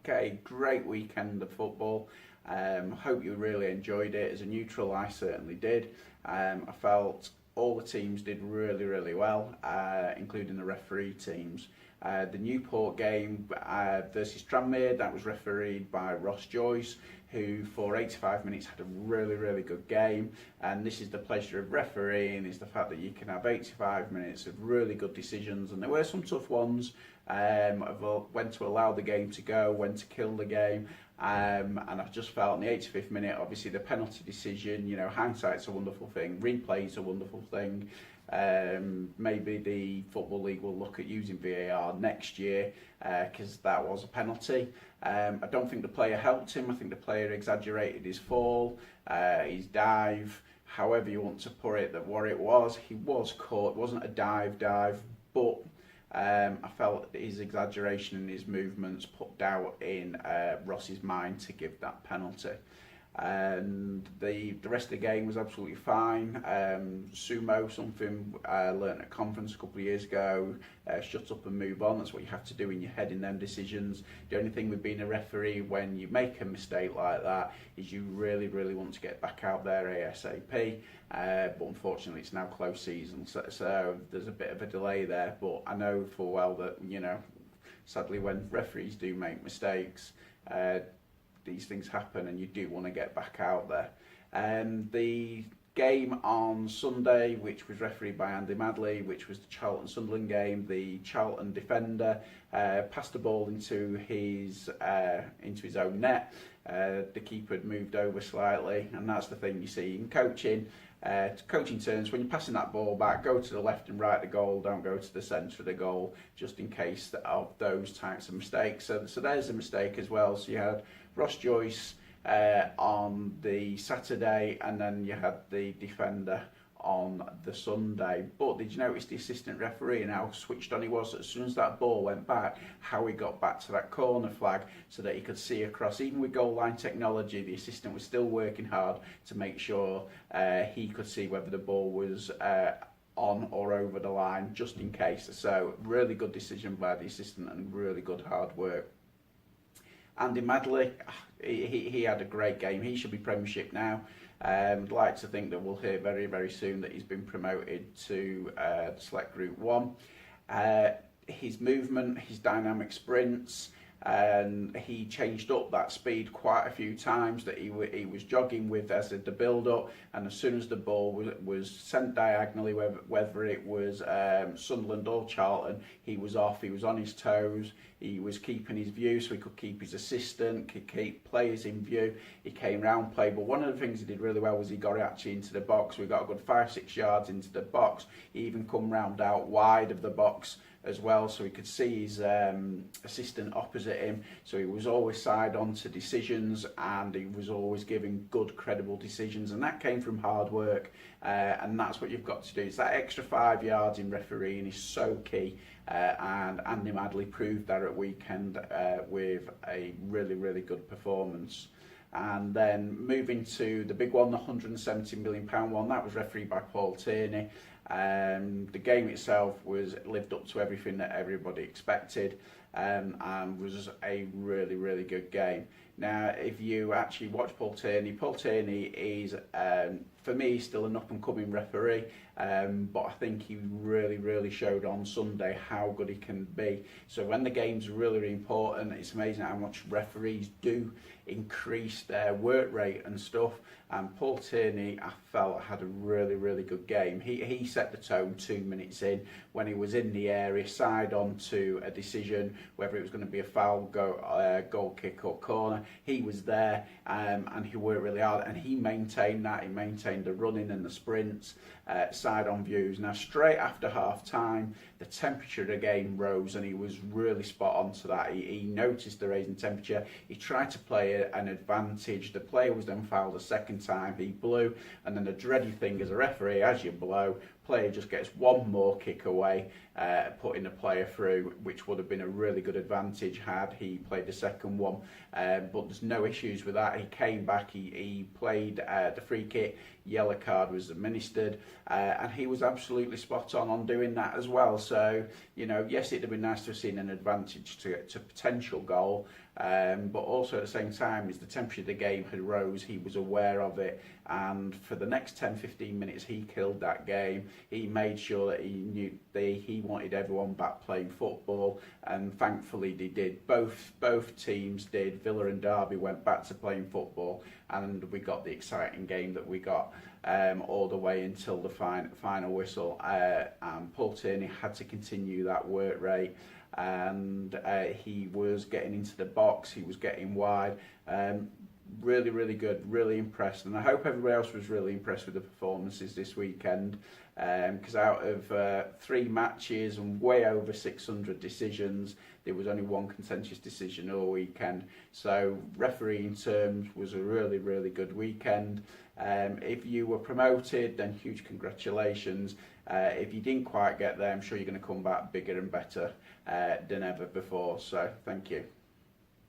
Okay, great weekend of football. Hope you really enjoyed it. As a neutral, I certainly did. I felt all the teams did really well, including the referee teams. The Newport game versus Tranmere, that was refereed by Ross Joyce, who for 85 minutes had a really good game. And this is the pleasure of refereeing, is the fact that you can have 85 minutes of really good decisions, and there were some tough ones of when to allow the game to go, when to kill the game. And I just felt in the 85th minute, obviously the penalty decision, you know, hindsight's a wonderful thing, replay's a wonderful thing. Maybe the Football League will look at using VAR next year because that was a penalty. I don't think the player helped him. I think the player exaggerated his fall, his dive, however you want to put it, that what it was. He was caught. It wasn't a dive, but I felt his exaggeration and his movements put doubt in Ross's mind to give that penalty. And the rest of the game was absolutely fine. Sumo, something I learnt at conference a couple of years ago, shut up and move on. That's what you have to do in your head in them decisions. The only thing with being a referee when you make a mistake like that is you really want to get back out there ASAP. But unfortunately it's now close season, so there's a bit of a delay there. But I know full well that, you know, sadly when referees do make mistakes, these things happen and you do want to get back out there. The game on Sunday, which was refereed by Andy Madley, which was the Charlton-Sunderland game, the Charlton defender passed the ball into his own net. The keeper had moved over slightly, and that's the thing you see in coaching. Coaching terms, when you're passing that ball back, go to the left and right of the goal, don't go to the centre of the goal, just in case of those types of mistakes. So there's a mistake as well. So you had Ross Joyce on the Saturday, and then you had the defender on the Sunday. But did you notice the assistant referee and how switched on he was as soon as that ball went back, how he got back to that corner flag so that he could see across? Even with goal line technology, the assistant was still working hard to make sure he could see whether the ball was on or over the line, just in case. So really good decision by the assistant and really good hard work. Andy Madley, he had a great game. He should be Premiership now. I'd like to think that we'll hear very soon that he's been promoted to Select Group 1. His movement, his dynamic sprints, and he changed up that speed quite a few times that he was jogging with as the build-up, and as soon as the ball was sent diagonally, whether it was Sunderland or Charlton, he was off, he was on his toes, he was keeping his view so he could keep his assistant, could keep players in view. He came round play, but one of the things he did really well was he got actually into the box. We got a good 5-6 yards into the box. He even come round out wide of the box as well, so he could see his assistant opposite him, so he was always side on to decisions, and he was always giving good credible decisions, and that came from hard work, and that's what you've got to do. It's that extra 5 yards in refereeing is so key, and Andy Madley proved that at weekend with a really good performance. And then moving to the big one, the £170 million one, that was refereed by Paul Tierney. The game itself lived up to everything that everybody expected, and was a really good game. Now, if you actually watch Paul Tierney is, for me, still an up-and-coming referee, but I think he really showed on Sunday how good he can be. So when the game's really important, it's amazing how much referees do increase their work rate and stuff. And Paul Tierney, I felt, had a really good game. He set the tone 2 minutes in when he was in the area, side on to a decision, whether it was going to be a foul, goal kick or corner. He was there, and he worked really hard, and he maintained that. He maintained the running and the sprints, side on views. Now, straight after half time, the temperature of the game rose, and he was really spot on to that. He noticed the raising temperature. He tried to play an advantage. The player was then fouled a second time. He blew, and then the dreaded thing as a referee, as you blow, player just gets one more kick away, putting the player through, which would have been a really good advantage had he played the second one. But there's no issues with that. He came back, he played the free kick, yellow card was administered, and he was absolutely spot on doing that as well. So So, you know, yes, it'd have been nice to have seen an advantage to potential goal, but also at the same time, as the temperature of the game had rose, he was aware of it, and for the next 10-15 minutes he killed that game. He made sure that he knew he wanted everyone back playing football, and thankfully they did. Both teams did. Villa and Derby went back to playing football, and we got the exciting game that we got all the way until the final whistle. And Paul Tierney had to continue that work rate, and he was getting into the box, he was getting wide. Really, really good, really impressed, and I hope everybody else was really impressed with the performances this weekend, because out of 3 matches and way over 600 decisions, there was only one contentious decision all weekend. So refereeing terms was a really, really good weekend. If you were promoted, then huge congratulations. If you didn't quite get there, I'm sure you're going to come back bigger and better than ever before, so thank you.